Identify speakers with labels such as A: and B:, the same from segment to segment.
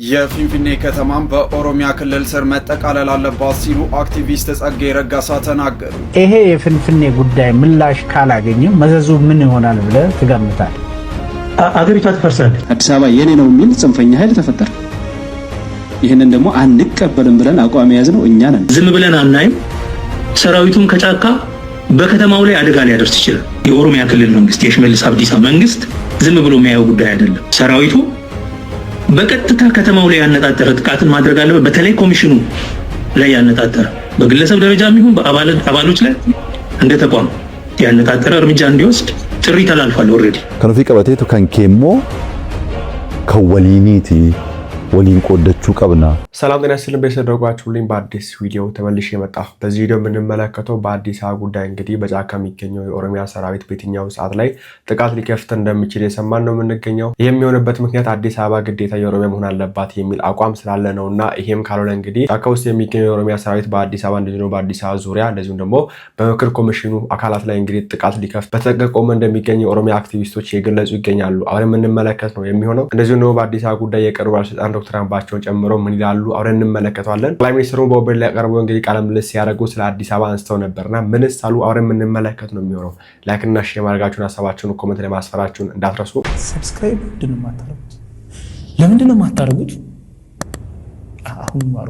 A: የፊንፊኔ ከተማን በኦሮሚያ ክልል ስር መጠቃለል አለባት ሲሉ አክቲቪስት ጸጋዬ ረጋሳ ተናገሩ።
B: ይሄ የፊንፊኔ ጉዳይ ምላሽ ካላገኘ መዘዙ ምን ይሆናል ብለህ ትገምታለህ?
C: አገሪቷ ትፈርሳለች። አዲስ አበባ የኔ ነው የሚል ጽንፈኛ ኃይል ተፈጠረ። ይሄንን ደግሞ አንቀበልም ብለን አቋም የያዝነው እኛ ነን።
D: ዝም ብለን አናይም። ሰራዊቱን ከጫካ በከተማው ላይ አደጋ ሊያደርስ ይችላል። የኦሮሚያ ክልል መንግስት፣ የሽመልስ አብዲሳ መንግስት ዝም ብሎ የሚያየው ጉዳይ አይደለም። ሰራዊቱ በቀጥታ ከተማው ላይ ያነጣጠረ ጥቃትን ማድረግ አለበት። በተለይ ኮሚሽኑ ላይ ያነጣጠረ በግለሰብ ደረጃም ይሁን በአባሎች ላይ እንደ ተቋም ያነጣጠረ እርምጃ እንዲወስድ ጥሪ ተላልፏል። ኦሬዲ
E: ከነፊ ቀበቴቱ ከንኬሞ ከወሊኒቲ ወሊን ቆደቹ ቀብና
F: ሰላም ጤና ይስጥልን። በሰደጓችሁልኝ በአዲስ ቪዲዮ ተመልሼ መጣሁ። በዚህ ቪዲዮ የምንመለከተው በአዲስ አበባ ጉዳይ እንግዲህ በጫካ የሚገኘው የኦሮሚያ ሰራዊት በየትኛው ሰዓት ላይ ጥቃት ሊከፍት እንደሚችል የሰማን ነው የምንገኘው። ይሄም የሚሆንበት ምክንያት አዲስ አበባ ግዴታ የኦሮሚያ መሆን አለባት የሚል አቋም ስላለ ነውና ይሄም ካልሆነ እንግዲህ ጫካ ውስጥ የሚገኘው የኦሮሚያ ሰራዊት በአዲስ አበባ እንደዚሁ በአዲስ አበባ ዙሪያ እንደዚሁም ደግሞ በምክር ኮሚሽኑ አካላት ላይ እንግዲህ ጥቃት ሊከፍት በተጠቆመ እንደሚገኝ የኦሮሚያ አክቲቪስቶች የገለጹ ይገኛሉ። አሁን የምንመለከት ነው የሚሆነው። እንደዚሁም ደግሞ በአዲስ አበባ ጉዳይ የቀረቡ ባለስልጣን ዶክተር አምባቸውን ጨምሮ ምን ይላሉ አብረን እንመለከታለን። ጠቅላይ ሚኒስትሩ በኦቤል ላይ ቀርበው እንግዲህ ቃለ ምልልስ ሲያደርጉ ስለ አዲስ አበባ አንስተው ነበርና ምንስ አሉ አብረን የምንመለከት ነው የሚሆነው። ላይክ እና ሼር ማድረጋችሁን ሀሳባችሁን ኮሜንት ላይ ማስፈራችሁን እንዳትረሱ።
G: ሰብስክራይብ ለምንድን ነው የማታደርጉት?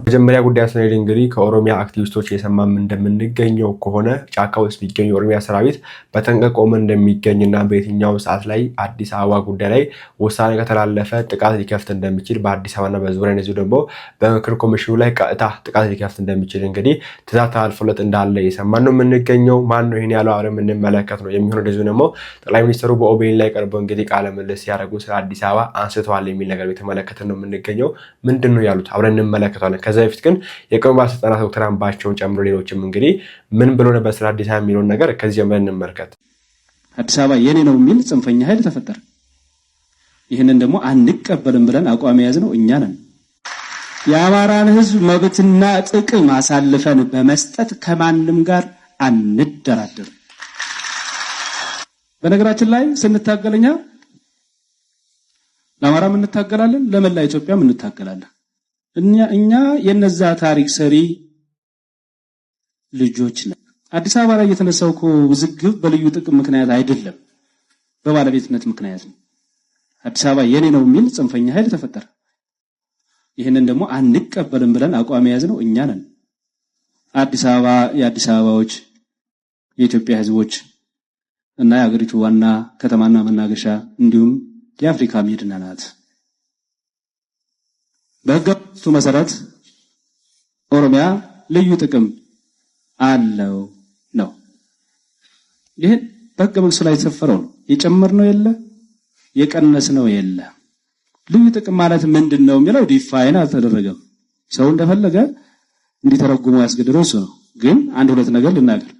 F: መጀመሪያ ጉዳይ ስንሄድ እንግዲህ ከኦሮሚያ አክቲቪስቶች የሰማም እንደምንገኘው ከሆነ ጫካ ውስጥ የሚገኙ የኦሮሚያ ሰራዊት በተጠንቀቅ ቆሞ እንደሚገኝና በየትኛው ሰዓት ላይ አዲስ አበባ ጉዳይ ላይ ውሳኔ ከተላለፈ ጥቃት ሊከፍት እንደሚችል በአዲስ አበባና በዙሪያ እንደዚሁ ደግሞ በምክር ኮሚሽኑ ላይ ቀጥታ ጥቃት ሊከፍት እንደሚችል እንግዲህ ትዕዛዝ ተላልፎለት እንዳለ የሰማን ነው የምንገኘው። ማን ነው ይሄን ያለው አብረን የምንመለከት ነው የሚሆነው። እንደዚሁ ደግሞ ጠቅላይ ሚኒስትሩ በኦቤን ላይ ቀርበው እንግዲህ ቃለ ምልልስ ሲያደርጉ ስለ አዲስ አበባ አንስተዋል የሚል ነገር የተመለከተ ነው የምንገኘው። ምንድን ነው ያሉት አብረን እንመለከታለን። ከዛ በፊት ግን የቀድሞ ባለስልጣናት ዶክተር አምባቸውን ጨምሮ ሌሎችም እንግዲህ ምን ብሎ ነበር ስለ አዲስ አበባ የሚለውን ነገር ከዚህ ጀምረን እንመልከት።
C: አዲስ አበባ የኔ ነው የሚል ጽንፈኛ ኃይል ተፈጠረ። ይሄንን ደግሞ አንቀበልም ብለን አቋም የያዝነው እኛ ነን። የአማራን ሕዝብ መብትና ጥቅም አሳልፈን በመስጠት ከማንም ጋር አንደራደርም። በነገራችን ላይ ስንታገለኛ ለአማራም እንታገላለን፣ ለመላ ኢትዮጵያም እንታገላለን። እኛ የነዛ ታሪክ ሰሪ ልጆች ነን። አዲስ አበባ ላይ የተነሳው ውዝግብ በልዩ ጥቅም ምክንያት አይደለም፣ በባለቤትነት ምክንያት ነው። አዲስ አበባ የኔ ነው የሚል ጽንፈኛ ኃይል ተፈጠረ። ይሄንን ደግሞ አንቀበልም ብለን አቋም የያዝነው እኛ ነን። አዲስ አበባ የአዲስ አበባዎች የኢትዮጵያ ሕዝቦች እና የአገሪቱ ዋና ከተማና መናገሻ እንዲሁም የአፍሪካ መዲና ናት። በሕገ መንግስቱ መሰረት ኦሮሚያ ልዩ ጥቅም አለው ነው። ይሄን በሕገ መንግስቱ ላይ የተሰፈረው ነው። የጨመርነው የለ የቀነስነው የለ። ልዩ ጥቅም ማለት ምንድነው የሚለው ዲፋይን አልተደረገም። ሰው እንደፈለገ እንዲተረጉሙ ያስገድደው እሱ ነው። ግን አንድ ሁለት ነገር ልናገር።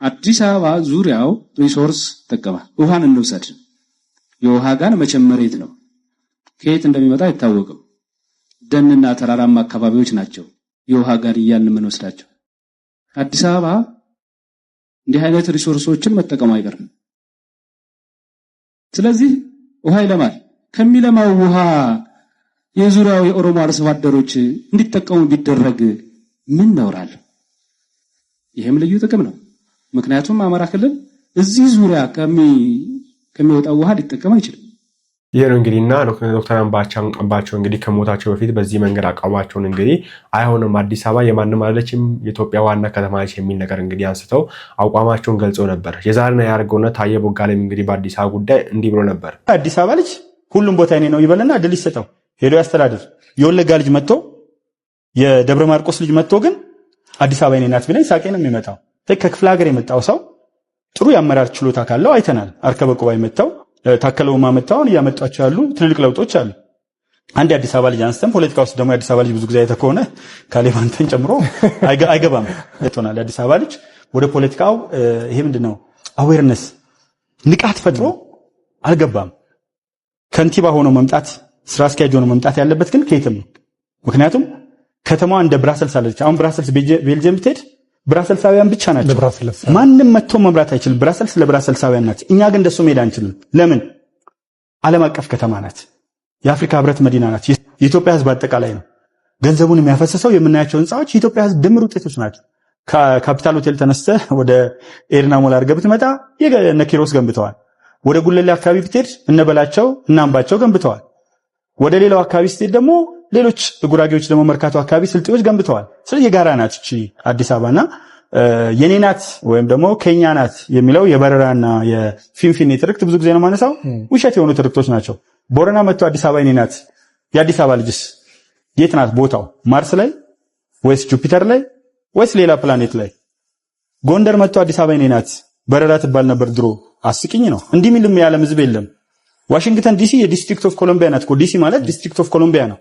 C: አዲስ አበባ ዙሪያው ሪሶርስ ተጠቀማል። ውሃን እንውሰድ። የውሃ ጋር መቼም መሬት ነው፣ ከየት እንደሚመጣ አይታወቅም። ደንና ተራራማ አካባቢዎች ናቸው የውሃ ጋር እያልን የምንወስዳቸው። አዲስ አበባ እንዲህ አይነት ሪሶርሶችን መጠቀም አይቀርም። ስለዚህ ውሃ ይለማል። ከሚለማው ውሃ የዙሪያው የኦሮሞ አርሶ አደሮች እንዲጠቀሙ ቢደረግ ምን ነውራል? ይሄም ልዩ ጥቅም ነው። ምክንያቱም አማራ ክልል እዚህ ዙሪያ ከሚወጣው ውሃ ሊጠቀም አይችልም።
F: ይሄ ነው እንግዲህና ዶክተር አምባቸው እንግዲህ ከሞታቸው በፊት በዚህ መንገድ አቋማቸውን እንግዲህ አይሆንም አዲስ አበባ የማንም አይደለችም የኢትዮጵያ ዋና ከተማ ነች የሚል ነገር እንግዲህ አንስተው አቋማቸውን ገልጸው ነበር። የዛሬና ያደርገውና ታየ ቦጋለም እንግዲህ በአዲስ አበባ ጉዳይ እንዲህ ብሎ ነበር።
G: አዲስ አበባ ልጅ ሁሉም ቦታ እኔ ነው ይበልና እድል ይሰጠው ሄዶ ያስተዳድር። የወለጋ ልጅ መጥቶ የደብረ ማርቆስ ልጅ መጥቶ ግን አዲስ አበባ የኔ ናት ቢለኝ ሳቄ ነው የሚመጣው። ከክፍለ ሀገር የመጣው ሰው ጥሩ የአመራር ችሎታ ካለው አይተናል። አርከበ ቁባይ መጣው ታከለውማ መጣውን ያመጣቸው ያሉ ትልልቅ ለውጦች አሉ። አንድ የአዲስ አበባ ልጅ አንስተን ፖለቲካ ውስጥ ደግሞ የአዲስ አበባ ልጅ ብዙ ጊዜ አይተከሆነ ካሌባንተን ጨምሮ አይገባም እቶናል። የአዲስ አበባ ልጅ ወደ ፖለቲካው ይሄ ምንድነው አዌርነስ ንቃት ፈጥሮ አልገባም። ከንቲባ ሆኖ መምጣት ስራ አስኪያጅ ሆኖ መምጣት ያለበት ግን ከየትም ነው። ምክንያቱም ከተማዋ እንደ ብራሰልስ አለች። አሁን ብራሰልስ ቤልጅየም ብትሄድ ብራሰልሳውያን ብቻ ናቸው። ማንም መጥቶ መምራት አይችልም። ብራሰልስ ለብራሰልሳውያን ናት። እኛ ግን እንደሱ መሄድ አንችልም። ለምን? ዓለም አቀፍ ከተማ ናት። የአፍሪካ ህብረት መዲና ናት። የኢትዮጵያ ህዝብ አጠቃላይ ነው። ገንዘቡን የሚያፈሰሰው የምናያቸው ህንፃዎች የኢትዮጵያ ህዝብ ድምር ውጤቶች ናቸው። ከካፒታል ሆቴል ተነስተህ ወደ ኤርና ሞል አድርገህ ብትመጣ የነ ኪሮስ ገንብተዋል። ወደ ጉለሌ አካባቢ ብትሄድ እነ በላቸው እና አምባቸው ገንብተዋል። ወደ ሌላው አካባቢ ስትሄድ ደግሞ ሌሎች ጉራጌዎች ደግሞ መርካቶ አካባቢ ስልጤዎች ገንብተዋል። ስለዚህ የጋራ ናት እቺ አዲስ አበባና የኔ ናት ወይም ደግሞ ከኛ ናት የሚለው የበረራና የፊንፊኔ ትርክት ብዙ ጊዜ ነው ማነሳው፣ ውሸት የሆኑ ትርክቶች ናቸው። ቦረና መጥቶ አዲስ አበባ የኔ ናት፣ የአዲስ አበባ ልጅስ የት ናት ቦታው? ማርስ ላይ ወይስ ጁፒተር ላይ ወይስ ሌላ ፕላኔት ላይ? ጎንደር መጥቶ አዲስ አበባ የኔ ናት በረራ ትባል ነበር ድሮ። አስቂኝ ነው። እንዲህ የሚልም የዓለም ህዝብ የለም። ዋሽንግተን ዲሲ የዲስትሪክት ኦፍ ኮሎምቢያ ናት እኮ። ዲሲ ማለት ዲስትሪክት ኦፍ ኮሎምቢያ ነው።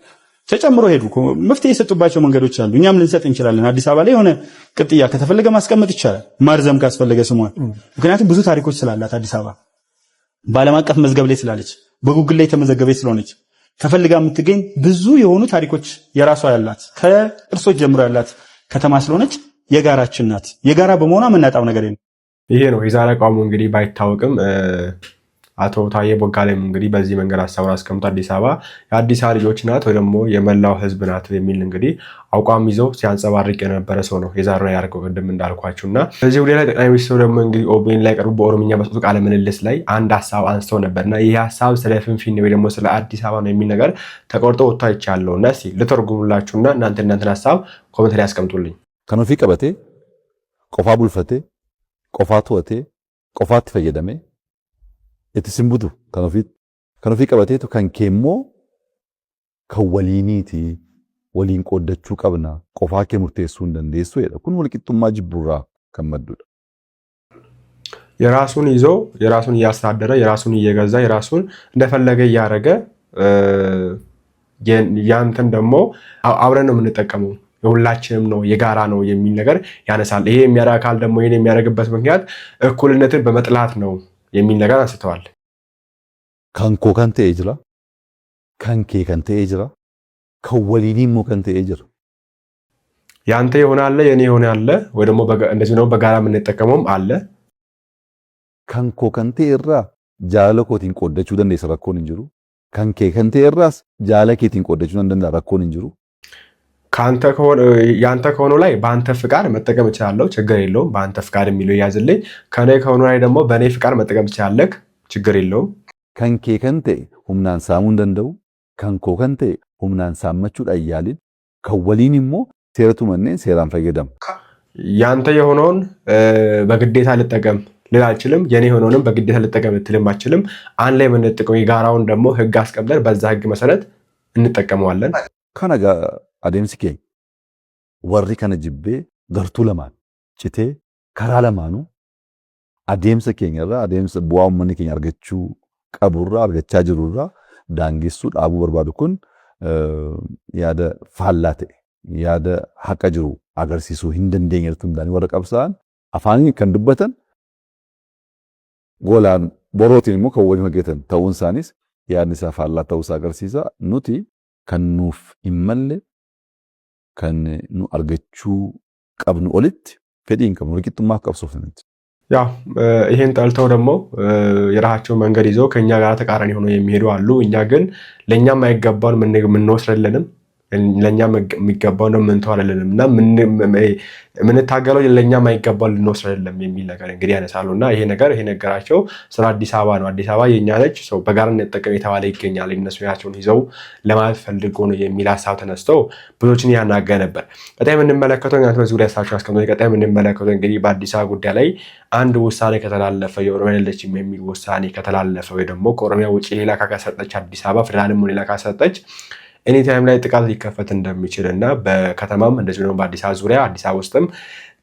G: ተጨምሮ ሄዱ እኮ። መፍትሄ የሰጡባቸው መንገዶች አሉ። እኛም ልንሰጥ እንችላለን። አዲስ አበባ ላይ የሆነ ቅጥያ ከተፈለገ ማስቀመጥ ይቻላል፣ ማርዘም ካስፈለገ ስሟን። ምክንያቱም ብዙ ታሪኮች ስላላት አዲስ አበባ በዓለም አቀፍ መዝገብ ላይ ስላለች፣ በጉግል ላይ የተመዘገበች ስለሆነች ተፈልጋ የምትገኝ ብዙ የሆኑ ታሪኮች የራሷ ያላት ከእርሶች ጀምሮ ያላት ከተማ ስለሆነች የጋራችን ናት። የጋራ በመሆኗ የምናጣው ነገር የለም።
F: ይሄ ነው የዛሬ አቋሙ። እንግዲህ ባይታወቅም አቶ ታዬ ቦጋሌም እንግዲህ በዚህ መንገድ ሀሳቡን አስቀምጦ አዲስ አበባ የአዲስ አበባ ልጆች ናት ወይ ደግሞ የመላው ህዝብ ናት የሚል እንግዲህ አቋም ይዘው ሲያንጸባርቅ የነበረ ሰው ነው የዛሬው ያደርገው ቅድም እንዳልኳችሁ። እና በዚህ ሁሌ ላይ ጠቅላይ ሚኒስትሩ ደግሞ እንግዲህ ኦቤን ላይ ቀርቡ በኦሮምኛ በሰጡት ቃለ ምልልስ ላይ አንድ ሀሳብ አንስተው ነበርና ይህ ሀሳብ ስለ ፍንፊኔ ወይ ደግሞ ስለ አዲስ አበባ ነው የሚል ነገር ተቆርጦ ወጥቶ አይቻለሁ። እና እስኪ ልተርጉሙላችሁና እናንተን ሀሳብ ኮሜንት ላይ ያስቀምጡልኝ።
E: ከኖፊ ቀበቴ ቆፋ ቡልፈቴ ቆፋ ቶቴ ቆፋት ፈየደሜ የትስምቡቱ ከኖፊ ቀበቴቱ ከንኬሞ ከወሊኒቲ ወሊን ቆደቹ ቀብና ቆፋ ከሙርቴሱ እንደንደሱ ኩን ወልቂጡማ ጅቡራ ከመዱዳ
F: የራሱን ይዞ የራሱን እያስተዳደረ የራሱን እየገዛ የራሱን እንደፈለገ እያደረገ ያንተን ደግሞ አብረን ነው የምንጠቀመው የሁላችንም ነው የጋራ ነው የሚል ነገር ያነሳል። ይሄ የሚያደርግ አካል ደግሞ ይሄን የሚያደርግበት ምክንያት እኩልነትን በመጥላት ነው የሚል ነገር አንስተዋል።
E: ካንኮ ካንተ ኤጅራ ካንኬ ካንተ ኤጅራ ከወሊኒሞ ካንተ ኤጅራ
F: ያንተ ይሆናል የኔ ይሆናል ወይ ደግሞ እንደዚህ ነው በጋራ የምንጠቀመውም አለ።
E: ካንኮ ካንተ ኤራ ጃለኮቲን ቆደቹ ደንደ ሰራኮን እንጅሩ ካንኬ ካንተ ኤራስ ጃለኬቲን ቆደቹ ደንደ ራኮን እንጅሩ ካንተ ከሆነ ያንተ ከሆነው ላይ በአንተ ፍቃድ መጠቀም እችላለሁ፣ ችግር የለውም። በአንተ ፍቃድ የሚለው ያዝልኝ። ከኔ ከሆነ ላይ ደግሞ በኔ ፍቃድ መጠቀም ትችላለህ፣ ችግር የለውም። ከንኬ ከንቴ ሁምናን ሳሙን ደንደው ከንኮ ከንቴ ሁምናን ሳመቹ ዳያሊን ከወሊንሞ ሴረቱ መነን ሴራን ፈየደም
F: ያንተ የሆነውን በግዴታ ልጠቀም ልል አልችልም፣ የኔ የሆነውንም በግዴታ ልጠቀም ልትልም አልችልም። አንድ ላይ የምንጠቀመው የጋራውን ደግሞ ህግ አስቀምጠን በዛ ህግ መሰረት እንጠቀመዋለን።
E: ከነጋ አዴምስ ኬኝ ወሪ ከነ ጅቤ ገርቱ ለማን ጭቴ ከራ ለማኑ አዴምስ ኬኝራ አዴምስ ቡዋው ምን ኬኝ አርገቹ ቀቡራ አርገቻ ጅሩራ ዳንጊሱ ዳቡ በርባዱ ኩን ያደ ፋላቴ ያደ ሐቀ ጅሩ አገርሲሱ hindendeኝርቱም ዳኒ ወረቀብሳን አፋኒ ከንድበተን ጎላን ቦሮቲን ሞ ከወዲ መገተን ተውንሳኒስ ያንሳ ፋላ ተውሳ አገርሲሳ ኑቲ ከኑፍ ይመለ ከን ኑ አርገቹ ቀብኑ ኦሊት ፈዲን ከኑ ርቂጥማ ቀብሶፍነት
F: ያ ይሄን ጠልተው ደግሞ የራሳቸው መንገድ ይዘው ከኛ ጋር ተቃራኒ ሆነው የሚሄዱ አሉ። እኛ ግን ለኛም አይገባውን ምን ወስረለንም ለኛም የሚገባው ነው ምን ተዋለልንም እና ምን ታገለው ለኛም አይገባው ልንወስረለም የሚል ነገር እንግዲህ ያነሳሉና ይሄ ነገራቸው ስለ አዲስ አበባ ነው። አዲስ አበባ የኛ ነች፣ ሰው በጋራ እንጠቀም የተባለ ይገኛል። እነሱ ያቸውን ይዘው ለማለት ፈልጎ ነው የሚል ሐሳብ ተነስተው ብዙዎችን ያናገ ነበር። ቀጣይ የምንመለከተው እናንተ በዚህ ጉዳይ ሳችሁ አስቀምጡ። ቀጣይ የምንመለከተው እንግዲህ በአዲስ አበባ ጉዳይ ላይ አንድ ውሳኔ ከተላለፈ የኦሮሚያ ለችም የሚል ውሳኔ ከተላለፈ ወይ ደግሞ ከኦሮሚያ ውጪ ሌላ ካሰጠች አዲስ አበባ ፌደራልም ሌላ ካሰጠች ኤኒ ታይም ላይ ጥቃት ሊከፈት እንደሚችልና በከተማም እንደዚህ ነው በአዲስ አበባ ዙሪያ አዲስ አበባ ውስጥም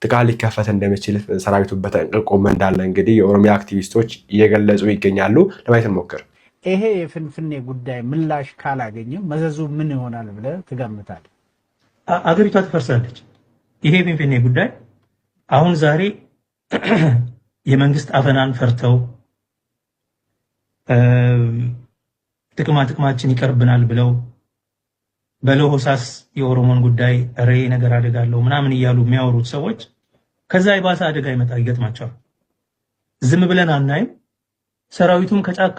F: ጥቃት ሊከፈት እንደሚችል ሰራዊቱ በተጠንቀቅ ቆመ እንዳለ እንግዲህ የኦሮሚያ አክቲቪስቶች እየገለጹ ይገኛሉ። ለማየት እንሞክር።
B: ይሄ የፍንፍኔ ጉዳይ ምላሽ ካላገኘ መዘዙ ምን ይሆናል ብለህ ትገምታለህ?
D: አገሪቷ ትፈርሳለች። ይሄ የፍንፍኔ ጉዳይ አሁን ዛሬ የመንግስት አፈናን ፈርተው ጥቅማችን ይቀርብናል ብለው በለሆሳስ የኦሮሞን ጉዳይ ሬ ነገር አደጋለው ምናምን እያሉ የሚያወሩት ሰዎች ከዛ የባሰ አደጋ ይገጥማቸዋል። ዝም ብለን አናይም። ሰራዊቱም ከጫካ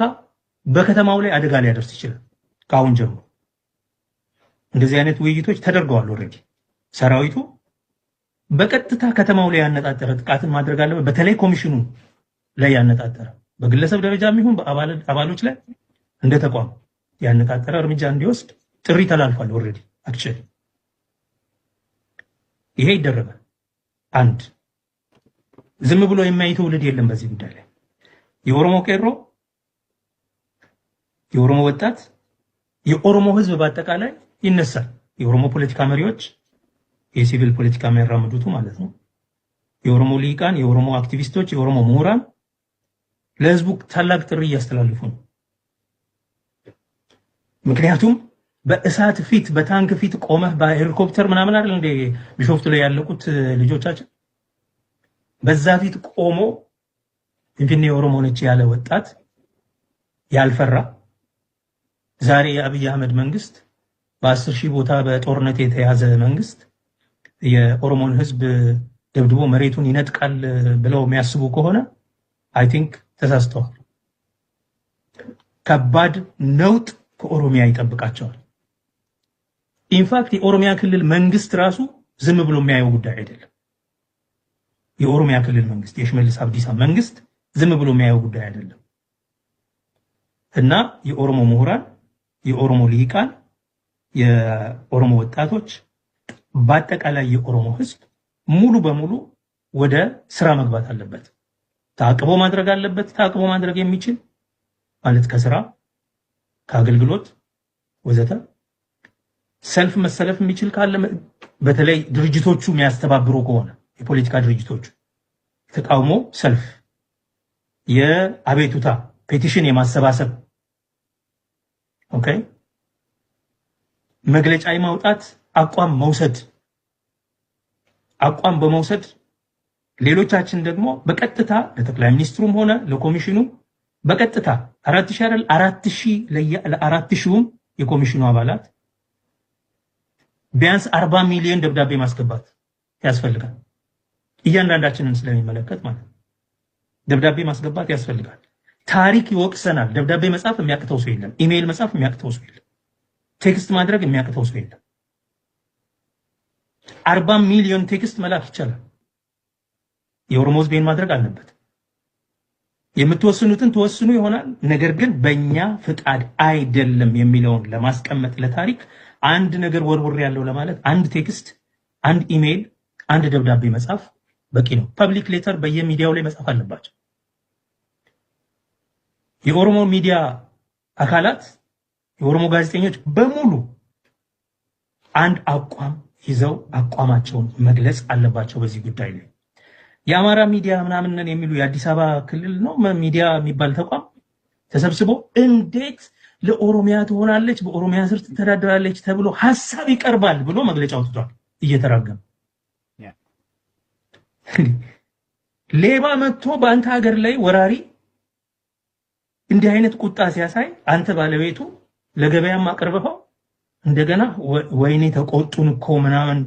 D: በከተማው ላይ አደጋ ሊያደርስ ይችላል። ካሁን ጀምሮ እንደዚህ አይነት ውይይቶች ተደርገዋል። ኦልሬዲ ሰራዊቱ በቀጥታ ከተማው ላይ ያነጣጠረ ጥቃትን ማድረግ አለበት። በተለይ ኮሚሽኑ ላይ ያነጣጠረ በግለሰብ ደረጃም ይሁን በአባሎች ላይ እንደ ተቋም ያነጣጠረ እርምጃ እንዲወስድ ጥሪ ተላልፏል። ኦልሬዲ አክቹዋሊ ይሄ ይደረጋል። አንድ ዝም ብሎ የማይ ትውልድ የለም በዚህ ጉዳይ ላይ። የኦሮሞ ቄሮ፣ የኦሮሞ ወጣት፣ የኦሮሞ ህዝብ በአጠቃላይ ይነሳል። የኦሮሞ ፖለቲካ መሪዎች፣ የሲቪል ፖለቲካ የሚያራምዱት ማለት ነው፣ የኦሮሞ ልሂቃን፣ የኦሮሞ አክቲቪስቶች፣ የኦሮሞ ምሁራን ለህዝቡ ታላቅ ጥሪ እያስተላልፉ ነው። ምክንያቱም በእሳት ፊት በታንክ ፊት ቆመህ በሄሊኮፕተር ምናምን አይደል እንደ ቢሾፍቱ ላይ ያለቁት ልጆቻችን በዛ ፊት ቆሞ ፊንፊኔ የኦሮሞ ነች ያለ ወጣት ያልፈራ ዛሬ የአብይ አህመድ መንግስት በ10 ሺህ ቦታ በጦርነት የተያዘ መንግስት የኦሮሞን ህዝብ ደብድቦ መሬቱን ይነጥቃል ብለው የሚያስቡ ከሆነ አይ ቲንክ ተሳስተዋል። ከባድ ነውጥ ከኦሮሚያ ይጠብቃቸዋል። ኢንፋክት የኦሮሚያ ክልል መንግስት ራሱ ዝም ብሎ የሚያየው ጉዳይ አይደለም። የኦሮሚያ ክልል መንግስት የሽመልስ አብዲሳ መንግስት ዝም ብሎ የሚያየው ጉዳይ አይደለም እና የኦሮሞ ምሁራን፣ የኦሮሞ ልሂቃን፣ የኦሮሞ ወጣቶች በአጠቃላይ የኦሮሞ ህዝብ ሙሉ በሙሉ ወደ ስራ መግባት አለበት። ታቅቦ ማድረግ አለበት። ታቅቦ ማድረግ የሚችል ማለት ከስራ ከአገልግሎት ወዘተ ሰልፍ መሰለፍ የሚችል ካለ በተለይ ድርጅቶቹ የሚያስተባብሩ ከሆነ የፖለቲካ ድርጅቶቹ ተቃውሞ ሰልፍ፣ የአቤቱታ ፔቲሽን የማሰባሰብ ኦኬ፣ መግለጫ የማውጣት አቋም መውሰድ፣ አቋም በመውሰድ ሌሎቻችን ደግሞ በቀጥታ ለጠቅላይ ሚኒስትሩም ሆነ ለኮሚሽኑ በቀጥታ 4000 አይደል 4000 ለ4000ም የኮሚሽኑ አባላት ቢያንስ 40 ሚሊዮን ደብዳቤ ማስገባት ያስፈልጋል። እያንዳንዳችንን ስለሚመለከት ማለት ደብዳቤ ማስገባት ያስፈልጋል። ታሪክ ይወቅሰናል። ደብዳቤ መጻፍ የሚያቅተው ሰው የለም። ኢሜይል መጻፍ የሚያቅተው ሰው የለም። ቴክስት ማድረግ የሚያቅተው ሰው የለም። 40 ሚሊዮን ቴክስት መላክ ይቻላል። የኦሮሞ ህዝብ ማድረግ አለበት። የምትወስኑትን ተወስኑ ይሆናል፣ ነገር ግን በእኛ ፍቃድ አይደለም የሚለውን ለማስቀመጥ ለታሪክ አንድ ነገር ወርወር ያለው ለማለት አንድ ቴክስት፣ አንድ ኢሜይል፣ አንድ ደብዳቤ መጻፍ በቂ ነው። ፐብሊክ ሌተር በየሚዲያው ላይ መጻፍ አለባቸው። የኦሮሞ ሚዲያ አካላት፣ የኦሮሞ ጋዜጠኞች በሙሉ አንድ አቋም ይዘው አቋማቸውን መግለጽ አለባቸው በዚህ ጉዳይ ላይ። የአማራ ሚዲያ ምናምን የሚሉ የአዲስ አበባ ክልል ነው ሚዲያ የሚባል ተቋም ተሰብስቦ እንዴት ለኦሮሚያ ትሆናለች በኦሮሚያ ስር ትተዳደራለች ተብሎ ሐሳብ ይቀርባል ብሎ መግለጫ አውጥቷል እየተራገመ። ሌባ መጥቶ በአንተ ሀገር ላይ ወራሪ እንዲህ አይነት ቁጣ ሲያሳይ አንተ ባለቤቱ ለገበያም አቀርበው እንደገና ወይኔ ተቆጡን እኮ ምናምን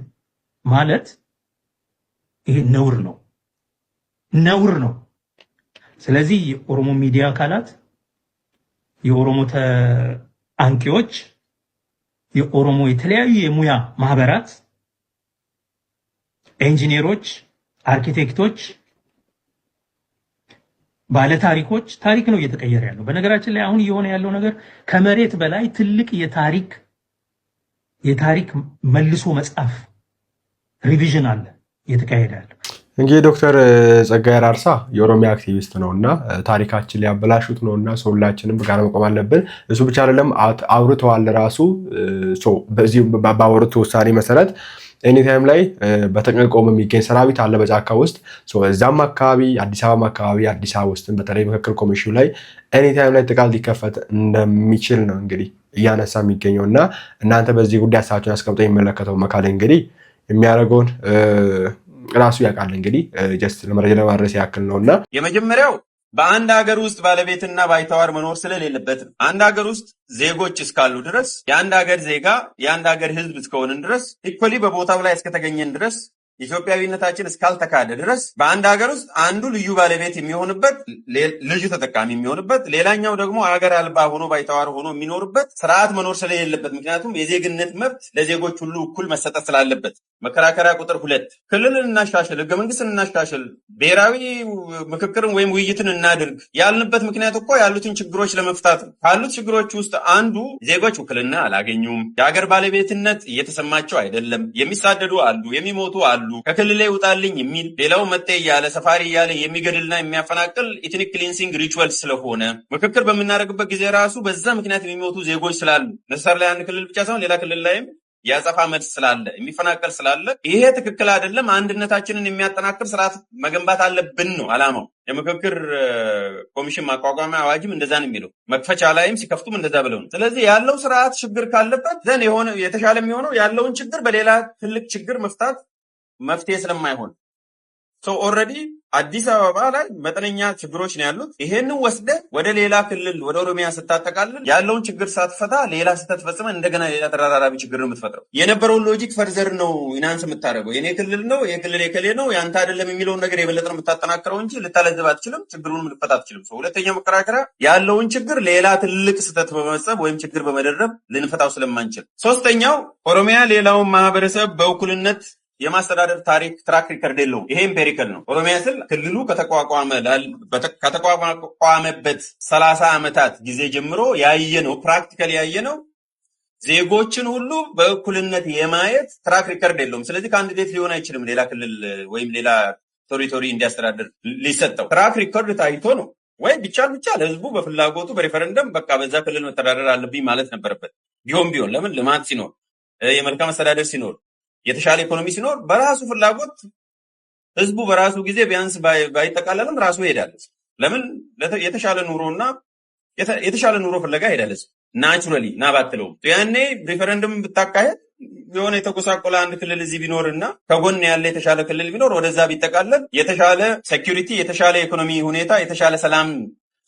D: ማለት ይሄ ነውር ነው፣ ነውር ነው። ስለዚህ የኦሮሞ ሚዲያ አካላት፣ የኦሮሞ አንቂዎች፣ የኦሮሞ የተለያዩ የሙያ ማህበራት፣ ኢንጂነሮች፣ አርኪቴክቶች፣ ባለ ታሪኮች ታሪክ ነው እየተቀየረ ያለው። በነገራችን ላይ አሁን እየሆነ ያለው ነገር ከመሬት በላይ ትልቅ የታሪክ መልሶ መጻፍ ሪቪዥን አለ እየተካሄደ ያለው።
F: እንግዲህ ዶክተር ጸጋዬ አራርሳ የኦሮሚያ አክቲቪስት ነውና ታሪካችን ሊያበላሹት ነውና ሁላችንም በጋራ መቆም አለብን። እሱ ብቻ አይደለም አውርተዋል ራሱ በዚህ ባወሩት ውሳኔ መሰረት ኤኒታይም ላይ በተጠንቀቅ ቆሞ የሚገኝ ሰራዊት አለ በጫካ ውስጥ። እዛም አካባቢ አዲስ አበባ አካባቢ አዲስ አበባ ውስጥ በተለይ ምክክር ኮሚሽኑ ላይ ኤኒታይም ላይ ጥቃት ሊከፈት እንደሚችል ነው እንግዲህ እያነሳ የሚገኘው እና እናንተ በዚህ ጉዳይ ሀሳባችሁን አስቀምጠው የሚመለከተው መካል እንግዲህ የሚያደርገውን ራሱ ያውቃል። እንግዲህ ጀስት ለመረጃ ለማድረስ ያክል ነውና
H: የመጀመሪያው በአንድ ሀገር ውስጥ ባለቤትና ባይተዋር መኖር ስለሌለበት አንድ ሀገር ውስጥ ዜጎች እስካሉ ድረስ የአንድ ሀገር ዜጋ የአንድ ሀገር ሕዝብ እስከሆንን ድረስ ኢኮሊ በቦታው ላይ እስከተገኘን ድረስ ኢትዮጵያዊነታችን እስካልተካደ ድረስ በአንድ ሀገር ውስጥ አንዱ ልዩ ባለቤት የሚሆንበት ልዩ ተጠቃሚ የሚሆንበት ሌላኛው ደግሞ ሀገር አልባ ሆኖ ባይተዋር ሆኖ የሚኖርበት ስርዓት መኖር ስለሌለበት ምክንያቱም የዜግነት መብት ለዜጎች ሁሉ እኩል መሰጠት ስላለበት መከራከሪያ ቁጥር 2 ክልልን እናሻሽል፣ ህገ መንግስትን እናሻሽል፣ ብሔራዊ ምክክርን ወይም ውይይትን እናድርግ ያልንበት ምክንያት እኮ ያሉትን ችግሮች ለመፍታት ነው። ካሉት ችግሮች ውስጥ አንዱ ዜጎች ውክልና አላገኙም፣ የሀገር ባለቤትነት እየተሰማቸው አይደለም፣ የሚሳደዱ አሉ፣ የሚሞቱ አሉ፣ ከክልሌ ውጣልኝ የሚል ሌላው መጤ እያለ ሰፋሪ እያለ የሚገድልና የሚያፈናቅል ኢትኒክ ክሊንሲንግ ሪቹዋል ስለሆነ ምክክር በምናደርግበት ጊዜ ራሱ በዛ ምክንያት የሚሞቱ ዜጎች ስላሉ ነሰር ላይ አንድ ክልል ብቻ ሳይሆን ሌላ ክልል ላይም ያጸፋ መልስ ስላለ የሚፈናቀል ስላለ ይሄ ትክክል አይደለም። አንድነታችንን የሚያጠናክር ስርዓት መገንባት አለብን ነው አላማው። የምክክር ኮሚሽን ማቋቋሚያ አዋጅም እንደዛ ነው የሚለው። መክፈቻ ላይም ሲከፍቱም እንደዛ ብለው ነው። ስለዚህ ያለው ስርዓት ችግር ካለበት ዘን የሆነ የተሻለ የሚሆነው ያለውን ችግር በሌላ ትልቅ ችግር መፍታት መፍትሄ ስለማይሆን ኦልሬዲ አዲስ አበባ ላይ መጠነኛ ችግሮች ነው ያሉት። ይሄንን ወስደ ወደ ሌላ ክልል ወደ ኦሮሚያ ስታጠቃልል ያለውን ችግር ሳትፈታ ሌላ ስህተት ፈጽመ እንደገና ሌላ ተራራቢ ችግር ነው የምትፈጥረው። የነበረውን ሎጂክ ፈርዘር ነው ኢናንስ የምታደርገው። የኔ ክልል ነው የክልል የከሌ ነው ያንተ አይደለም የሚለውን ነገር የበለጠ ነው የምታጠናክረው እንጂ ልታለዝብ አትችልም። ችግሩን ልትፈታ አትችልም። ሁለተኛው መከራከሪያ ያለውን ችግር ሌላ ትልቅ ስህተት በመፈጸም ወይም ችግር በመደረብ ልንፈታው ስለማንችል። ሶስተኛው ኦሮሚያ ሌላውን ማህበረሰብ በእኩልነት የማስተዳደር ትራክ ሪከርድ የለውም። ይሄ ኢምፔሪካል ነው። ኦሮሚያ ስል ክልሉ ከተቋቋመበት 30 ዓመታት ጊዜ ጀምሮ ያየነው ፕራክቲካሊ ያየነው ዜጎችን ሁሉ በእኩልነት የማየት ትራክ ሪከርድ የለውም። ስለዚህ ካንዲዴት ሊሆን አይችልም ሌላ ክልል ወይም ሌላ ቴሪቶሪ እንዲያስተዳድር ሊሰጠው። ትራክ ሪከርድ ታይቶ ነው ወይ ብቻ ለህዝቡ በፍላጎቱ በሬፈረንደም በቃ በዛ ክልል መተዳደር አለብኝ ማለት ነበረበት። ቢሆን ለምን ልማት ሲኖር የመልካም አስተዳደር ሲኖር የተሻለ ኢኮኖሚ ሲኖር በራሱ ፍላጎት ህዝቡ በራሱ ጊዜ ቢያንስ ባይጠቃለልም ራሱ ይሄዳል። ለምን የተሻለ ኑሮና የተሻለ ኑሮ ፍለጋ ይሄዳል። ናቹራሊ ናባትለው ያኔ ሪፈረንደም ብታካሄድ የሆነ የተጎሳቆለ አንድ ክልል እዚህ ቢኖርና ከጎን ያለ የተሻለ ክልል ቢኖር ወደዛ ቢጠቃለል የተሻለ ሴኩሪቲ፣ የተሻለ ኢኮኖሚ ሁኔታ፣ የተሻለ ሰላም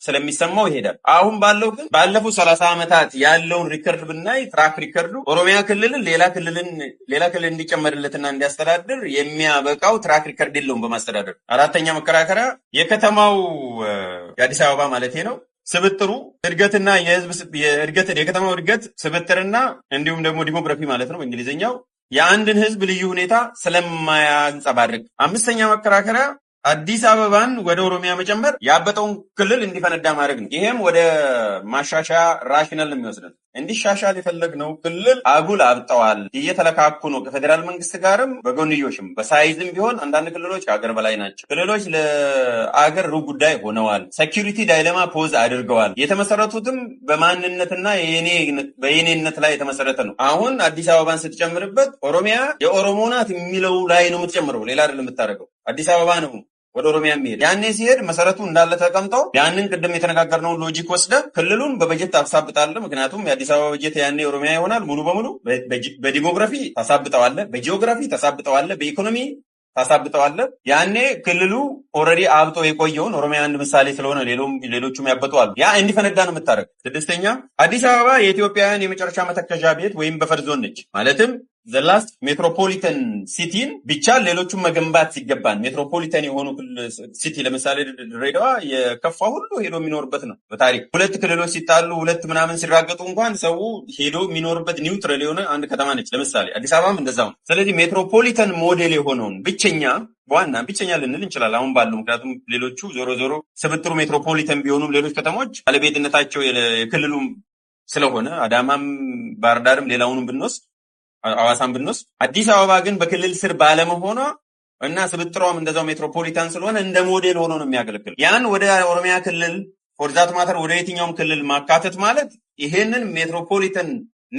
H: ስለሚሰማው ይሄዳል። አሁን ባለው ግን ባለፉት 30 ዓመታት ያለውን ሪከርድ ብናይ ትራክ ሪከርዱ ኦሮሚያ ክልልን ሌላ ክልል እንዲጨመርለትና እንዲያስተዳድር የሚያበቃው ትራክ ሪከርድ የለውም በማስተዳደር። አራተኛ መከራከሪያ የከተማው የአዲስ አበባ ማለት ነው ስብጥሩ እድገትና የከተማው እድገት ስብጥርና እንዲሁም ደግሞ ዲሞግራፊ ማለት ነው በእንግሊዝኛው የአንድን ህዝብ ልዩ ሁኔታ ስለማያንጸባርቅ። አምስተኛ መከራከሪያ አዲስ አበባን ወደ ኦሮሚያ መጨመር ያበጠውን ክልል እንዲፈነዳ ማድረግ ነው። ይሄም ወደ ማሻሻያ ራሽናል ነው የሚወስደን። እንዲሻሻል የፈለግነው ክልል አጉል አብጠዋል፣ እየተለካኩ ነው ከፌዴራል መንግስት ጋርም በጎንዮሽም በሳይዝም ቢሆን አንዳንድ ክልሎች ከሀገር በላይ ናቸው። ክልሎች ለአገር ሩብ ጉዳይ ሆነዋል። ሴኪሪቲ ዳይለማ ፖዝ አድርገዋል። የተመሰረቱትም በማንነትና በየኔነት ላይ የተመሰረተ ነው። አሁን አዲስ አበባን ስትጨምርበት ኦሮሚያ የኦሮሞ ናት የሚለው ላይ ነው የምትጨምረው፣ ሌላ አይደለም የምታደርገው። አዲስ አበባ ነው ወደ ኦሮሚያ የሚሄድ። ያኔ ሲሄድ መሰረቱ እንዳለ ተቀምጠው ያንን ቅድም የተነጋገርነውን ሎጂክ ወስደ ክልሉን በበጀት ታሳብጣለህ። ምክንያቱም የአዲስ አበባ በጀት ያኔ ኦሮሚያ ይሆናል ሙሉ በሙሉ። በዲሞግራፊ ታሳብጠዋለህ፣ በጂኦግራፊ ታሳብጠዋለህ፣ በኢኮኖሚ ታሳብጠዋለህ። ያኔ ክልሉ ኦልሬዲ አብጦ የቆየውን ኦሮሚያ አንድ ምሳሌ ስለሆነ ሌሎቹም ያበጡ አሉ። ያ እንዲፈነዳ ነው የምታደርግ። ስድስተኛ አዲስ አበባ የኢትዮጵያውያን የመጨረሻ መተከዣ ቤት ወይም በፈር ዞን ነች። ማለትም ዘላስት ሜትሮፖሊተን ሲቲን ብቻ ሌሎቹን መገንባት ሲገባን ሜትሮፖሊተን የሆኑ ሲቲ ለምሳሌ ድሬዳዋ የከፋ ሁሉ ሄዶ የሚኖርበት ነው። በታሪክ ሁለት ክልሎች ሲጣሉ ሁለት ምናምን ሲራገጡ እንኳን ሰው ሄዶ የሚኖርበት ኒውትራል የሆነ አንድ ከተማ ነች። ለምሳሌ አዲስ አበባም እንደዛው ነው። ስለዚህ ሜትሮፖሊተን ሞዴል የሆነውን ብቸኛ ልንል እንችላለን አሁን ባለው። ምክንያቱም ሌሎቹ ዞሮ ስብጥሩ ሜትሮፖሊተን ቢሆኑም ሌሎች ከተሞች ባለቤትነታቸው የክልሉም ስለሆነ አዳማም፣ ባህር ዳርም ሌላውንም ብንወስድ ሐዋሳን ብንወስድ አዲስ አበባ ግን በክልል ስር ባለመሆኗ እና ስብጥሯም እንደዛው ሜትሮፖሊታን ስለሆነ እንደ ሞዴል ሆኖ ነው የሚያገለግል። ያን ወደ ኦሮሚያ ክልል ፎርዛት ማተር ወደ የትኛውም ክልል ማካተት ማለት ይሄንን ሜትሮፖሊታን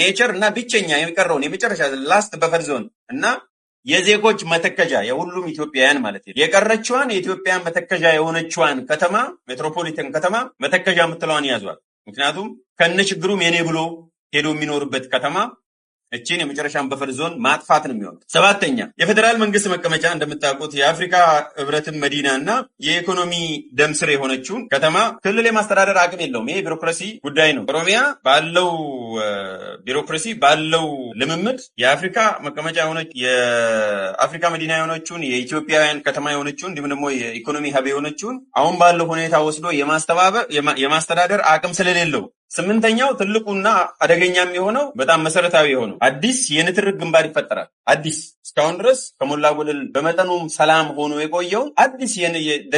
H: ኔቸር እና ብቸኛ የሚቀረውን የመጨረሻ ላስት በፈር ዞን እና የዜጎች መተከጃ የሁሉም ኢትዮጵያውያን ማለት ነው የቀረችዋን የኢትዮጵያ መተከጃ የሆነችዋን ከተማ ሜትሮፖሊታን ከተማ መተከጃ የምትለዋን ያዟል። ምክንያቱም ከነ ችግሩም የኔ ብሎ ሄዶ የሚኖርበት ከተማ እቺን የመጨረሻን በፈር ዞን ማጥፋት ነው የሚሆነው። ሰባተኛ የፌዴራል መንግስት መቀመጫ እንደምታውቁት የአፍሪካ ህብረትን መዲና እና የኢኮኖሚ ደም ስር የሆነችውን ከተማ ክልል የማስተዳደር አቅም የለውም። ይሄ ቢሮክራሲ ጉዳይ ነው። ኦሮሚያ ባለው ቢሮክራሲ ባለው ልምምድ የአፍሪካ መቀመጫ የሆነች የአፍሪካ መዲና የሆነችውን የኢትዮጵያውያን ከተማ የሆነችውን እንዲሁም ደግሞ የኢኮኖሚ ሀብ የሆነችውን አሁን ባለው ሁኔታ ወስዶ የማስተዳደር አቅም ስለሌለው፣ ስምንተኛው ትልቁና አደገኛ የሚሆነው በጣም መሰረታዊ የሆነው አዲስ የንትርክ ግንባር ይፈጠራል። አዲስ እስካሁን ድረስ ከሞላ ጎደል በመጠኑም ሰላም ሆኖ የቆየው አዲስ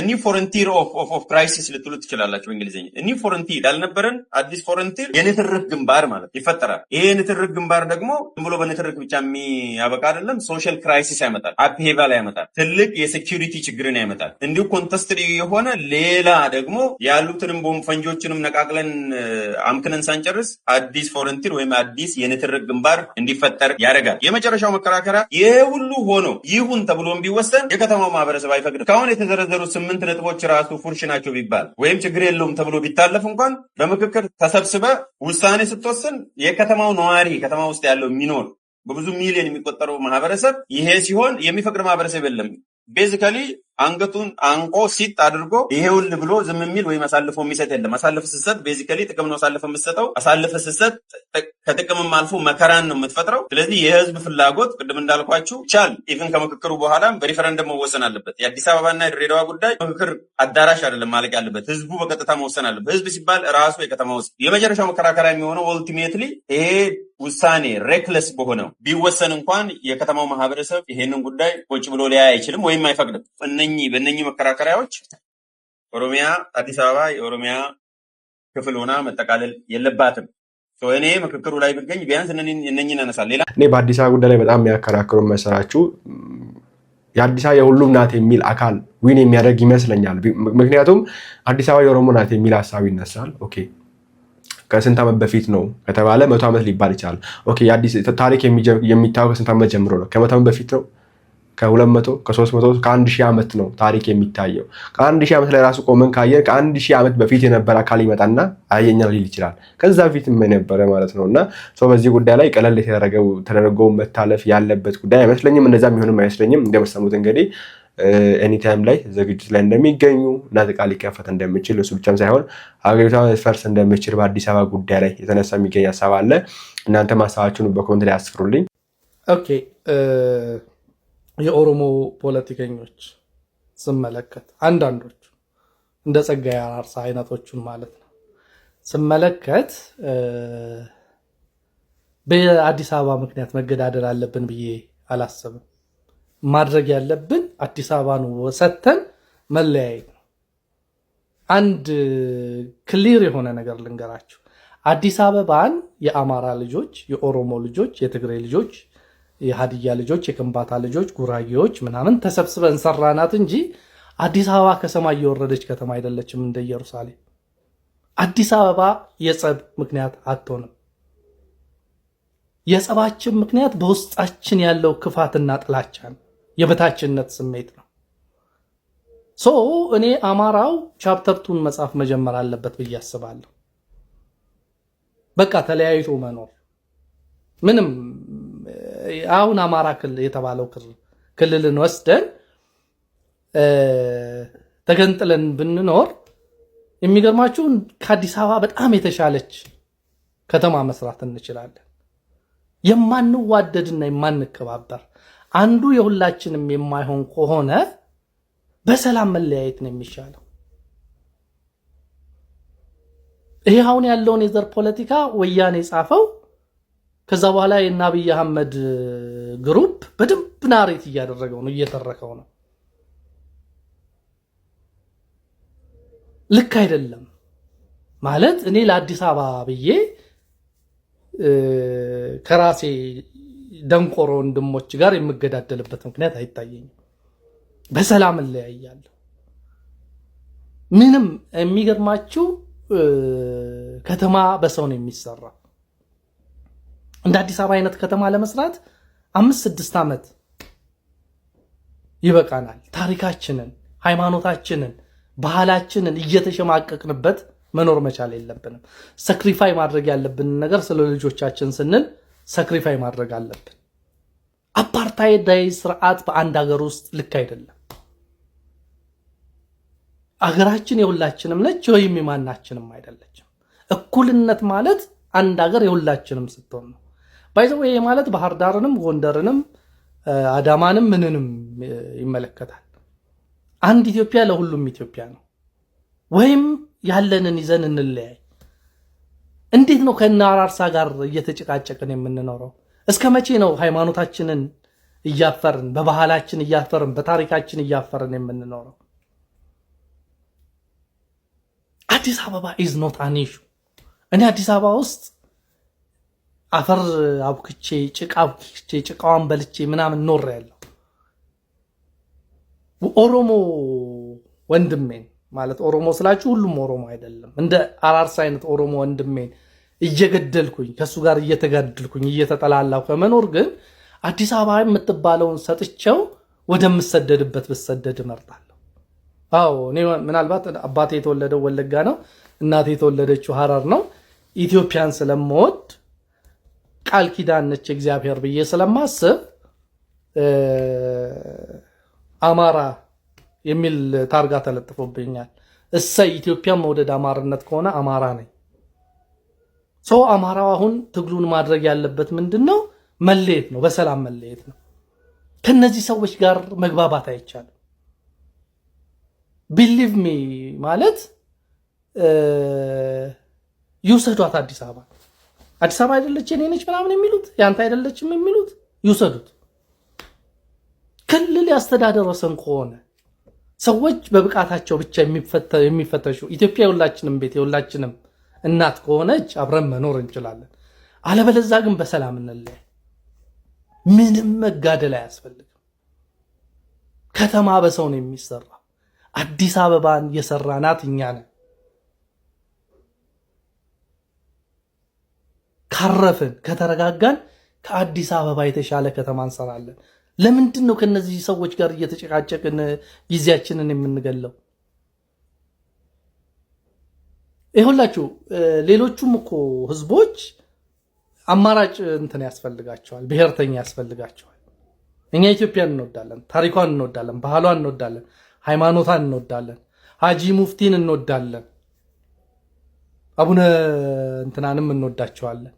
H: ኒው ፎረንቲር ኦፍ ክራይሲስ ልትሉ ትችላላችሁ በእንግሊዝኛ። ኒው ፎረንቲር ያልነበረን አዲስ ፎረንቲር የንትርክ ግንባር ማለት ይፈጠራል። ይሄ የንትርክ ግንባር ደግሞ ዝም ብሎ በንትርክ ብቻ የሚያበቃ አይደለም። ሶሻል ክራይሲስ ያመጣል፣ አፕሄቫል ያመጣል፣ ትልቅ የሴኪሪቲ ችግርን ያመጣል። እንዲሁ ኮንተስትድ የሆነ ሌላ ደግሞ ያሉትንም ቦምብ ፈንጆችንም ነቃቅለን አምክነን ሳንጨርስ አዲስ ፎረንቲር ወይም አዲስ የንትርክ ግንባር እንዲፈጠር ያደርጋል። የመጨረሻው መከራከሪያ ይሄ ሁሉ ሆኖ ይሁን ተብሎ ቢወሰን የከተማው ማህበረሰብ አይፈቅድም። ካሁን የተዘረዘሩት 8 ነጥቦች ራሱ ፉርሽ ናቸው ቢባል ወይም ችግር የለውም ተብሎ ቢታለፍ እንኳን በምክክር ተሰብስበ ውሳኔ ስትወስን የከተማው ነዋሪ ከተማ ውስጥ ያለው የሚኖር በብዙ ሚሊዮን የሚቆጠረው ማህበረሰብ ይሄ ሲሆን የሚፈቅድ ማህበረሰብ የለም። ቤዚካሊ አንገቱን አንቆ ሲጥ አድርጎ ይሄውል ብሎ ዝም የሚል ወይም አሳልፎ የሚሰጥ የለም። አሳልፈ ስትሰጥ ቤዚካሊ ጥቅም ነው አሳልፈ የምትሰጠው። አሳልፈ ስትሰጥ ከጥቅምም አልፎ መከራን ነው የምትፈጥረው። ስለዚህ የህዝብ ፍላጎት ቅድም እንዳልኳችሁ ቻል ኢቭን ከምክክሩ በኋላ በሪፈረንደም መወሰን አለበት። የአዲስ አበባና የድሬዳዋ ጉዳይ ምክክር አዳራሽ አይደለም ማለቅ ያለበት፣ ህዝቡ በቀጥታ መወሰን አለበት። ህዝብ ሲባል ራሱ የከተማ ውስጥ የመጨረሻው መከራከሪያ የሚሆነው ኦልቲሜትሊ ይሄ ውሳኔ ሬክለስ በሆነው ቢወሰን እንኳን የከተማው ማህበረሰብ ይሄንን ጉዳይ ቁጭ ብሎ ሊያይ አይችልም ወይም አይፈቅድም። በእነኚህ መከራከሪያዎች ኦሮሚያ አዲስ አበባ የኦሮሚያ ክፍል ሆና መጠቃለል የለባትም። እኔ ምክክሩ ላይ ብገኝ ቢያንስ እነኚህን አነሳል። ሌላ
F: እኔ በአዲስ አበባ ጉዳይ ላይ በጣም የሚያከራክሩ መሰራችሁ የአዲስ አበባ የሁሉም ናት የሚል አካል ዊን የሚያደርግ ይመስለኛል። ምክንያቱም አዲስ አበባ የኦሮሞ ናት የሚል ሀሳብ ይነሳል። ኦኬ ከስንት ዓመት በፊት ነው ከተባለ 100 ዓመት ሊባል ይችላል። ኦኬ የአዲስ ታሪክ የሚታወቅ ከስንት ዓመት ጀምሮ ነው? ከ100 ዓመት በፊት ነው? ከ200 ከ300 ከ1000 ዓመት ነው ታሪክ የሚታየው። ከ1000 ዓመት ላይ ራሱ ቆመን ካየን ከ1000 ዓመት በፊት የነበረ አካል ይመጣና አየኛ ሊል ይችላል። ከዛ በፊት ምን ነበረ ማለት ነውና በዚህ ጉዳይ ላይ ቀለል ተደረገው መታለፍ ያለበት ጉዳይ አይመስለኝም። እንደዛ የሚሆንም አይመስለኝም። እንደምትሰሙት እንግዲህ ኤኒታይም ላይ ዝግጅት ላይ እንደሚገኙ እና ጥቃት ሊከፈት እንደሚችል እሱ ብቻም ሳይሆን ሀገሪቷ ፈርስ እንደሚችል በአዲስ አበባ ጉዳይ ላይ የተነሳ የሚገኝ ሀሳብ አለ። እናንተ ሀሳባችሁን በኮሜንት ላይ አስፍሩልኝ።
I: ኦኬ የኦሮሞ ፖለቲከኞች ስመለከት አንዳንዶቹ እንደ ጸጋዬ አራርሳ አይነቶቹን ማለት ነው ስመለከት በአዲስ አበባ ምክንያት መገዳደል አለብን ብዬ አላስብም። ማድረግ ያለብን አዲስ አበባን ወሰተን መለያየት ነው። አንድ ክሊር የሆነ ነገር ልንገራችሁ። አዲስ አበባን የአማራ ልጆች፣ የኦሮሞ ልጆች፣ የትግሬ ልጆች፣ የሀዲያ ልጆች፣ የከምባታ ልጆች፣ ጉራጌዎች ምናምን ተሰብስበን ሰራናት እንጂ አዲስ አበባ ከሰማይ የወረደች ከተማ አይደለችም እንደ ኢየሩሳሌም። አዲስ አበባ የጸብ ምክንያት አትሆንም። የጸባችን ምክንያት በውስጣችን ያለው ክፋትና ጥላቻ ነው፣ የበታችነት ስሜት ነው። እኔ አማራው ቻፕተርቱን መጻፍ መጀመር አለበት ብዬ አስባለሁ። በቃ ተለያይቶ መኖር ምንም አሁን አማራ ክልል የተባለው ክልልን ወስደን ተገንጥለን ብንኖር የሚገርማችሁ ከአዲስ አበባ በጣም የተሻለች ከተማ መስራት እንችላለን። የማንዋደድና የማንከባበር አንዱ የሁላችንም የማይሆን ከሆነ በሰላም መለያየት ነው የሚሻለው። ይሄ አሁን ያለውን የዘር ፖለቲካ ወያኔ ጻፈው። ከዛ በኋላ የአብይ አህመድ ግሩፕ በደንብ ናሬት እያደረገው ነው፣ እየተረከው ነው። ልክ አይደለም ማለት እኔ ለአዲስ አበባ ብዬ ከራሴ ደንቆሮ ወንድሞች ጋር የምገዳደልበት ምክንያት አይታየኝም። በሰላም እንለያያለሁ። ምንም የሚገርማችሁ ከተማ በሰው ነው የሚሰራ። እንደ አዲስ አበባ አይነት ከተማ ለመስራት 5-6 ዓመት ይበቃናል። ታሪካችንን፣ ሃይማኖታችንን፣ ባህላችንን እየተሸማቀቅንበት መኖር መቻል የለብንም። ሰክሪፋይ ማድረግ ያለብን ነገር ስለ ልጆቻችን ስንል ሰክሪፋይ ማድረግ አለብን። አፓርታይዳዊ ስርዓት በአንድ ሀገር ውስጥ ልክ አይደለም። አገራችን የሁላችንም ነች ወይም የማናችንም አይደለችም። እኩልነት ማለት አንድ ሀገር የሁላችንም ስትሆን ነው። ባይዘው ይሄ ማለት ባህር ዳርንም ጎንደርንም አዳማንም ምንንም ይመለከታል። አንድ ኢትዮጵያ ለሁሉም ኢትዮጵያ ነው። ወይም ያለንን ይዘን እንለያይ። እንዴት ነው ከእነ አራርሳ ጋር እየተጨቃጨቅን የምንኖረው? እስከ መቼ ነው ሃይማኖታችንን እያፈርን በባህላችን እያፈርን በታሪካችን እያፈርን የምንኖረው? አዲስ አበባ ኢዝ ኖት አን ኢሹ። እኔ አዲስ አበባ ውስጥ አፈር አብክቼ ጭቃዋን በልቼ ምናምን ኖሬያለሁ። ኦሮሞ ወንድሜን ማለት ኦሮሞ ስላችሁ ሁሉም ኦሮሞ አይደለም፣ እንደ አራርሳ አይነት ኦሮሞ ወንድሜን እየገደልኩኝ ከሱ ጋር እየተጋደልኩኝ እየተጠላላው ከመኖር ግን አዲስ አበባ የምትባለውን ሰጥቼው ወደምሰደድበት ብሰደድ እመርጣለሁ። አዎ እኔ ምናልባት አባቴ የተወለደው ወለጋ ነው፣ እናቴ የተወለደችው ሐረር ነው። ኢትዮጵያን ስለምወድ ቃል ኪዳን ነች እግዚአብሔር ብዬ ስለማስብ አማራ የሚል ታርጋ ተለጥፎብኛል። እሰይ ኢትዮጵያን መውደድ አማርነት ከሆነ አማራ ነኝ። ሰው አማራው አሁን ትግሉን ማድረግ ያለበት ምንድነው? መለየት ነው፣ በሰላም መለየት ነው። ከነዚህ ሰዎች ጋር መግባባት አይቻልም። ቢሊቭ ሚ ማለት ይውሰዷት አዲስ አበባ አይደለች የኔ ነች ምናምን የሚሉት ያንተ አይደለችም የሚሉት ይውሰዱት። ክልል ያስተዳደር ወሰን ከሆነ ሰዎች በብቃታቸው ብቻ የሚፈተሹ ኢትዮጵያ የሁላችንም ቤት የሁላችንም እናት ከሆነች አብረን መኖር እንችላለን። አለበለዚያ ግን በሰላም እንለያይ። ምንም መጋደል አያስፈልግም። ከተማ በሰው ነው የሚሰራ። አዲስ አበባን የሰራናት እኛ ነን። ካረፍን ከተረጋጋን ከአዲስ አበባ የተሻለ ከተማ እንሰራለን። ለምንድን ነው ከነዚህ ሰዎች ጋር እየተጨቃጨቅን ጊዜያችንን የምንገለው? ይሁላችሁ ሌሎቹም እኮ ህዝቦች አማራጭ እንትን ያስፈልጋቸዋል፣ ብሔርተኛ ያስፈልጋቸዋል። እኛ ኢትዮጵያን እንወዳለን፣ ታሪኳን እንወዳለን፣ ባህሏን እንወዳለን፣ ሃይማኖቷን እንወዳለን፣ ሀጂ ሙፍቲን እንወዳለን፣ አቡነ እንትናንም እንወዳቸዋለን።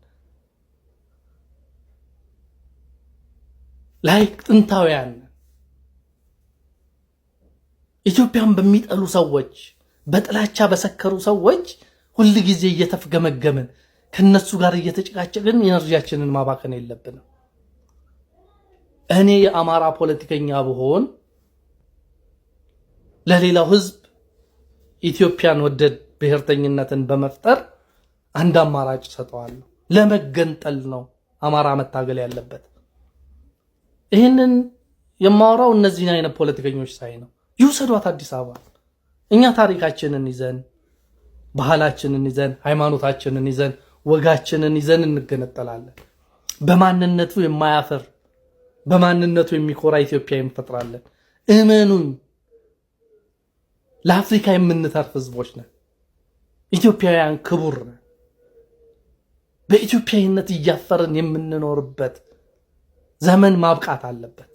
I: ላይክ ጥንታውያን ኢትዮጵያን በሚጠሉ ሰዎች በጥላቻ በሰከሩ ሰዎች ሁሉ ጊዜ እየተፍገመገምን ከነሱ ጋር እየተጨቃጨቅን ኢነርጂያችንን ማባከን የለብንም። እኔ የአማራ ፖለቲከኛ ብሆን ለሌላው ህዝብ ኢትዮጵያን ወደድ ብሔርተኝነትን በመፍጠር አንድ አማራጭ ሰጠዋለሁ። ለመገንጠል ነው አማራ መታገል ያለበት። ይህንን የማወራው እነዚህን አይነት ፖለቲከኞች ሳይ ነው። ይውሰዷት አዲስ አበባ። እኛ ታሪካችንን ይዘን ባህላችንን ይዘን ሃይማኖታችንን ይዘን ወጋችንን ይዘን እንገነጠላለን። በማንነቱ የማያፈር በማንነቱ የሚኮራ ኢትዮጵያ እንፈጥራለን። እመኑን፣ ለአፍሪካ የምንተርፍ ህዝቦች ነን። ኢትዮጵያውያን ክቡር ነን። በኢትዮጵያዊነት እያፈርን የምንኖርበት ዘመን ማብቃት አለበት።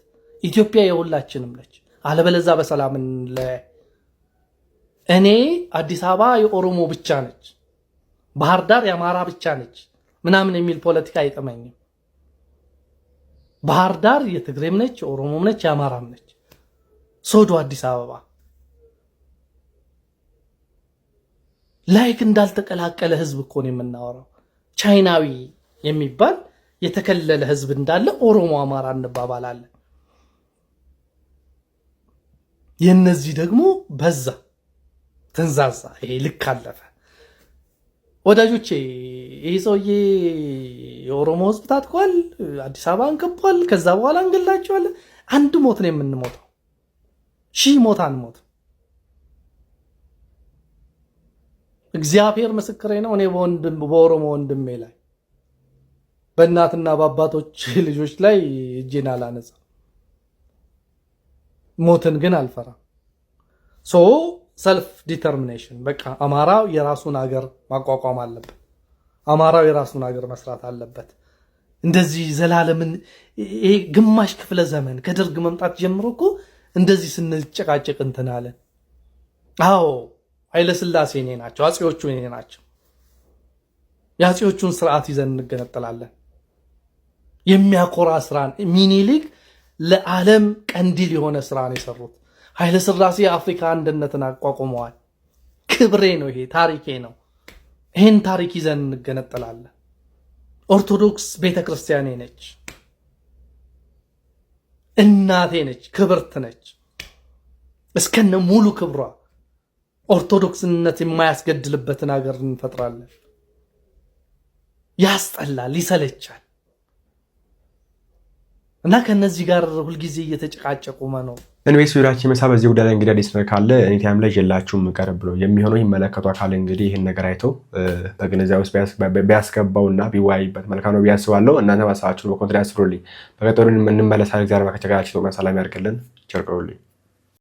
I: ኢትዮጵያ የሁላችንም ነች። አለበለዚያ በሰላም እንለያይ። እኔ አዲስ አበባ የኦሮሞ ብቻ ነች፣ ባህር ዳር የአማራ ብቻ ነች ምናምን የሚል ፖለቲካ አይጠመኝም። ባህር ዳር የትግሬም ነች፣ የኦሮሞም ነች፣ የአማራም ነች። ሶዶ አዲስ አበባ ላይክ እንዳልተቀላቀለ ህዝብ እኮ ነው የምናወራው። ቻይናዊ የሚባል የተከለለ ህዝብ እንዳለ ኦሮሞ አማራ እንባባላለን። የነዚህ ደግሞ በዛ ተንዛዛ። ይሄ ልክ አለፈ። ወዳጆቼ ይሄ ሰውዬ የኦሮሞ ህዝብ ታጥቋል፣ አዲስ አበባ እንከቧል፣ ከዛ በኋላ እንገላቸዋለን። አንድ ሞት ነው የምንሞተው፣ 1000 ሞት አንሞት። እግዚአብሔር ምስክሬ ነው። እኔ በኦሮሞ ወንድሜ ላይ በእናትና በአባቶች ልጆች ላይ እጄን አላነሳም። ሞትን ግን አልፈራም። ሰልፍ ዲተርሚኔሽን በቃ አማራው የራሱን ሀገር ማቋቋም አለበት። አማራው የራሱን ሀገር መስራት አለበት። እንደዚህ ዘላለምን ይሄ ግማሽ ክፍለ ዘመን ከደርግ መምጣት ጀምሮ እኮ እንደዚህ ስንጨቃጨቅ እንትን አለን። አዎ ኃይለ ሥላሴ እኔ ናቸው፣ አጼዎቹ እኔ ናቸው። የአጼዎቹን ስርዓት ይዘን እንገነጠላለን። የሚያኮራ ስራ ሚኒሊክ ለዓለም ቀንዲል የሆነ ስራ ነው የሰሩት። ኃይለ ሥላሴ የአፍሪካ አንድነትን አቋቁመዋል። ክብሬ ነው፣ ይሄ ታሪኬ ነው። ይሄን ታሪክ ይዘን እንገነጠላለን። ኦርቶዶክስ ቤተክርስቲያኔ ነች፣ እናቴ ነች፣ ክብርት ነች። እስከነ ሙሉ ክብሯ ኦርቶዶክስነት የማያስገድልበትን ሀገር እንፈጥራለን። ያስጠላል፣ ይሰለቻል። እና ከነዚህ ጋር ሁልጊዜ እየተጨቃጨቁ መኖር
F: ኢንቨስት ቪዲዮአችን መሳ በዚህ ጉዳይ ላይ እንግዲህ አዲስ ነገር ካለ ኤኒታይም ላይ ይላችሁም ቀርብ ብሎ የሚሆነው ይመለከቱ አካል እንግዲህ ይሄን ነገር አይተው በግንዛቤ ውስጥ ቢያስገባውና ቢወያይበት መልካም ነው ቢያስባለው። እናንተ ማሳባችሁን በኮንትራት አስፍሩልኝ። በቀጠሮ እንመለሳለን። እግዚአብሔር ማከቸጋችሁ ሰላም ያርግልን። ቸር ቆዩልኝ።